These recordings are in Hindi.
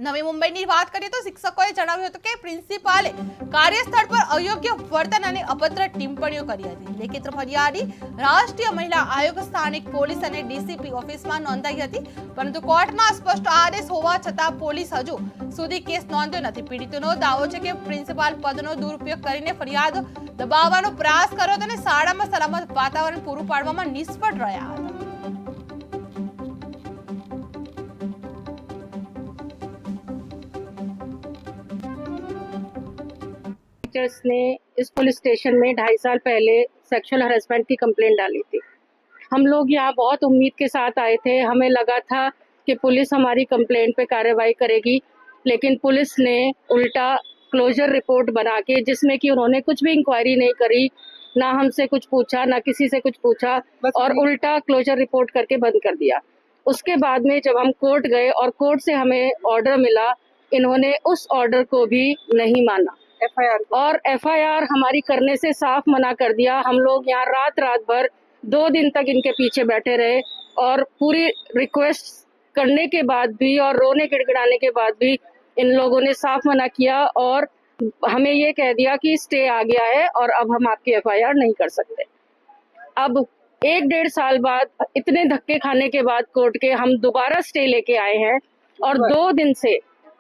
નવી મુંબઈની વાત કરીએ તો શિક્ષકોએ જણાવ્યું હતું કે પ્રિન્સિપાલે કાર્યસ્થળ પર અયોગ્ય વર્તન અને અભદ્ર ટિપ્પણીઓ કરી હતી. લેખિત ફરિયાદી રાષ્ટ્રીય મહિલા આયોગ, સ્થાનિક પોલીસ અને ડીસીપી ઓફિસમાં નોંધાઈ હતી, પરંતુ કોર્ટના સ્પષ્ટ આદેશ હોવા છતાં પોલીસ હજુ સુધી કેસ નોંધ્યો નથી. પીડિતનો દાવો છે કે પ્રિન્સિપાલ પદનો દુરુપયોગ કરીને ફરિયાદ દબાવવાનો પ્રયાસ કર્યો હતો અને શાળામાં સલામત વાતાવરણ પૂરું પાડવામાં નિષ્ફળ રહ્યા હતા. टीचर्स ने इस पुलिस स्टेशन में 2.5 साल पहले सेक्सुअल हरेसमेंट की कंप्लेंट डाली थी। हम लोग यहाँ बहुत उम्मीद के साथ आए थे। हमें लगा था कि पुलिस हमारी कंप्लेंट पे कार्रवाई करेगी, लेकिन पुलिस ने उल्टा क्लोजर रिपोर्ट बना के, जिसमें कि उन्होंने कुछ भी इंक्वायरी नहीं करी, ना हमसे कुछ पूछा, ना किसी से कुछ पूछा, और उल्टा क्लोजर रिपोर्ट करके बंद कर दिया। उसके बाद में जब हम कोर्ट गए और कोर्ट से हमें ऑर्डर मिला, इन्होंने उस ऑर्डर को भी नहीं माना और एफआईआर हमारी करने से साफ मना कर दिया। हम लोग यहाँ रात भर 2 दिन तक इनके पीछे बैठे रहे और पूरी रिक्वेस्ट करने के बाद भी और रोने गिड़गिड़ाने के बाद भी इन लोगों ने साफ मना किया और हमें ये कह दिया कि स्टे आ गया है और अब हम आपकी एफआईआर नहीं कर सकते। अब 1-1.5 साल बाद, इतने धक्के खाने के बाद कोर्ट के, हम दोबारा स्टे लेके आए हैं और 2 दिन से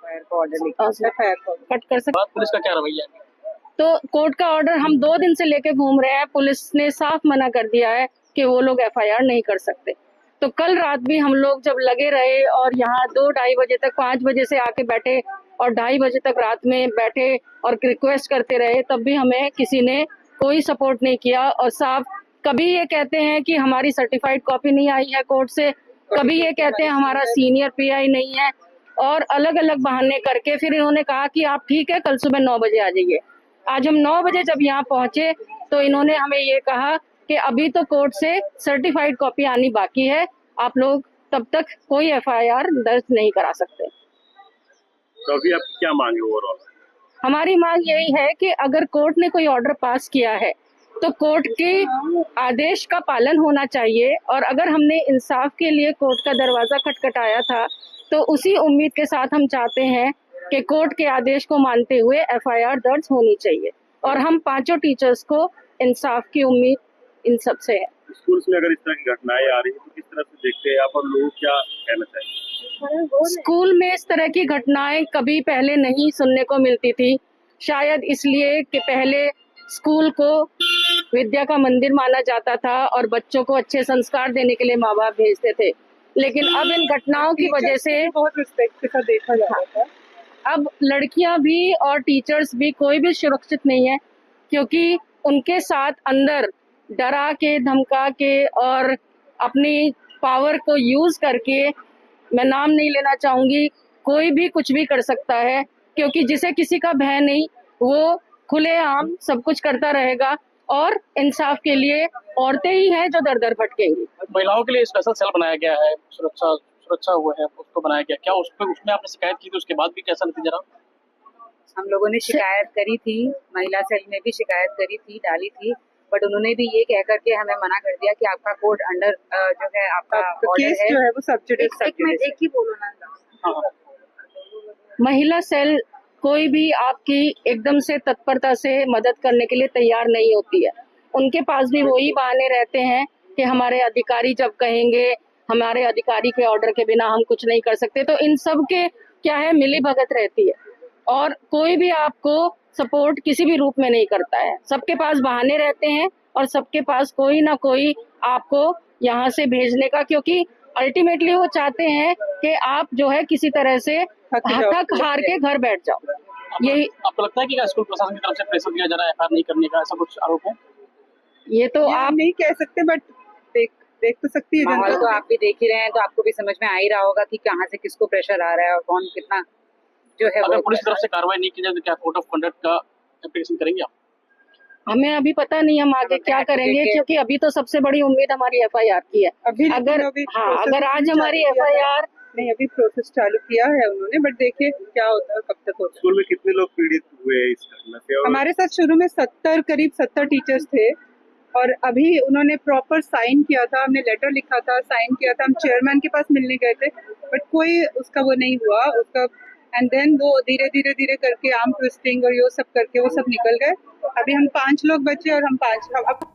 कट कर सकते। पुलिस का क्या रवैया है? तो कोर्ट का ऑर्डर हम 2 दिन से लेके घूम रहे हैं। पुलिस ने साफ मना कर दिया है कि वो लोग एफआईआर नहीं कर सकते। तो कल रात भी हम लोग जब लगे रहे और यहाँ 2-2:30 बजे तक, 5 बजे से आके बैठे और 2:30 बजे तक रात में बैठे और रिक्वेस्ट करते रहे, तब भी हमें किसी ने कोई सपोर्ट नहीं किया। और साहब कभी ये कहते हैं कि हमारी सर्टिफाइड कॉपी नहीं आई है कोर्ट से, कभी ये कहते हैं हमारा सीनियर पीआई नहीं है, और अलग अलग बहाने करके फिर इन्होंने कहा कि आप ठीक है, कल सुबह 9 बजे आ जाइए। आज हम 9 बजे जब यहाँ पहुंचे तो इन्होंने हमें ये कहा कि अभी तो कोर्ट से सर्टिफाइड कॉपी आनी बाकी है, आप लोग तब तक कोई एफआईआर दर्ज नहीं करा सकते। तो अभी आपकी क्या मांग है ओवरऑल? हमारी मांग यही है कि अगर कोर्ट ने कोई ऑर्डर पास किया है तो कोर्ट के आदेश का पालन होना चाहिए, और अगर हमने इंसाफ के लिए कोर्ट का दरवाजा खटखटाया था तो उसी उम्मीद के साथ हम चाहते हैं कि कोर्ट के आदेश को मानते हुए एफआईआर दर्ज होनी चाहिए, और हम 5 टीचर्स को इंसाफ की उम्मीद इन सब से है। स्कूल्स में अगर इस तरह की घटनाएं आ रही है तो किस तरह से देखते हैं आप और लोग क्या कहना चाहिए? स्कूल में इस तरह की घटनाएं कभी पहले नहीं सुनने को मिलती थी, शायद इसलिए कि पहले स्कूल को विद्या का मंदिर माना जाता था और बच्चों को अच्छे संस्कार देने के लिए माँ बाप भेजते थे, लेकिन अब इन घटनाओं की वजह से बहुत रिस्पेक्ट के साथ देखा जा रहा था। अब लड़कियां भी और टीचर्स भी कोई भी सुरक्षित नहीं है, क्योंकि उनके साथ अंदर डरा के, धमका के और अपनी पावर को यूज करके, मैं नाम नहीं लेना चाहूंगी, कोई भी कुछ भी कर सकता है, क्योंकि जिसे किसी का भय नहीं वो खुलेआम सब कुछ करता रहेगा, और इंसाफ के लिए औरतें ही हैं जो दर दर भटकेंगी। महिलाओं के लिए स्पेशल सेल बनाया गया है, सुरक्षा हुआ है, उसको बनाया गया, क्या उसमें आपने शिकायत की थी? उसके बाद भी कैसा नतीजा रहा? हम लोगों ने शिकायत करी थी, महिला सेल में भी शिकायत करी थी, डाली थी, बट उन्होंने भी ये कह करके हमें मना कर दिया कि आपका कोर्ट अंडर जो है, आपका केस जो है वो सब्जेक्ट एक ही बोलो ना। हाँ। महिला सेल कोई भी आपकी एकदम से तत्परता से मदद करने के लिए तैयार नहीं होती है। उनके पास भी वही बहाने रहते हैं कि हमारे अधिकारी जब कहेंगे, हमारे अधिकारी के ऑर्डर के बिना हम कुछ नहीं कर सकते। तो इन सब के क्या है, मिली भगत रहती है, और कोई भी आपको सपोर्ट किसी भी रूप में नहीं करता है। सबके पास बहाने रहते हैं और सबके पास कोई ना कोई आपको यहाँ से भेजने का, क्योंकि अल्टीमेटली वो चाहते हैं कि आप जो है किसी तरह से थक हार के घर बैठ जाओ। यही आपको लगता है कि स्कूल प्रशासन की तरफ से प्रेशर दिया जा रहा है एफआईआर नहीं करने का, ऐसा कुछ आरोप है? ये तो आप नहीं कह सकते, बट देख तो सकती है। माहौल तो आप भी देख ही रहे हैं, तो आपको भी समझ में आ ही रहा होगा कि कहाँ से किसको प्रेशर आ रहा है और कौन कितना जो है। अगर पुलिस की तरफ से कार्रवाई नहीं की जाए तो क्या कोड ऑफ कंडक्ट का एप्लीकेशन करेंगे आप? हमें अभी पता नहीं हम आगे क्या करेंगे, क्योंकि अभी तो सबसे बड़ी उम्मीद हमारी एफआईआर की है। अगर आज हमारी एफआईआर नहीं, अभी प्रोसेस चालू किया है उन्होंने, बट देखिए क्या होता है, कब तक होता है। स्कूल में कितने लोग पीड़ित हुए इस घटना से? हमारे साथ शुरू में करीब 70 टीचर्स थे, और अभी उन्होंने प्रॉपर साइन किया था, हमने लेटर लिखा था, साइन किया था, हम चेयरमैन के पास मिलने गए थे, बट कोई उसका वो नहीं हुआ, उसका एंड देन वो धीरे धीरे धीरे करके आर्म ट्विस्टिंग और ये सब करके वो सब निकल गए। अभी हम 5 लोग बचे और हम 5 अब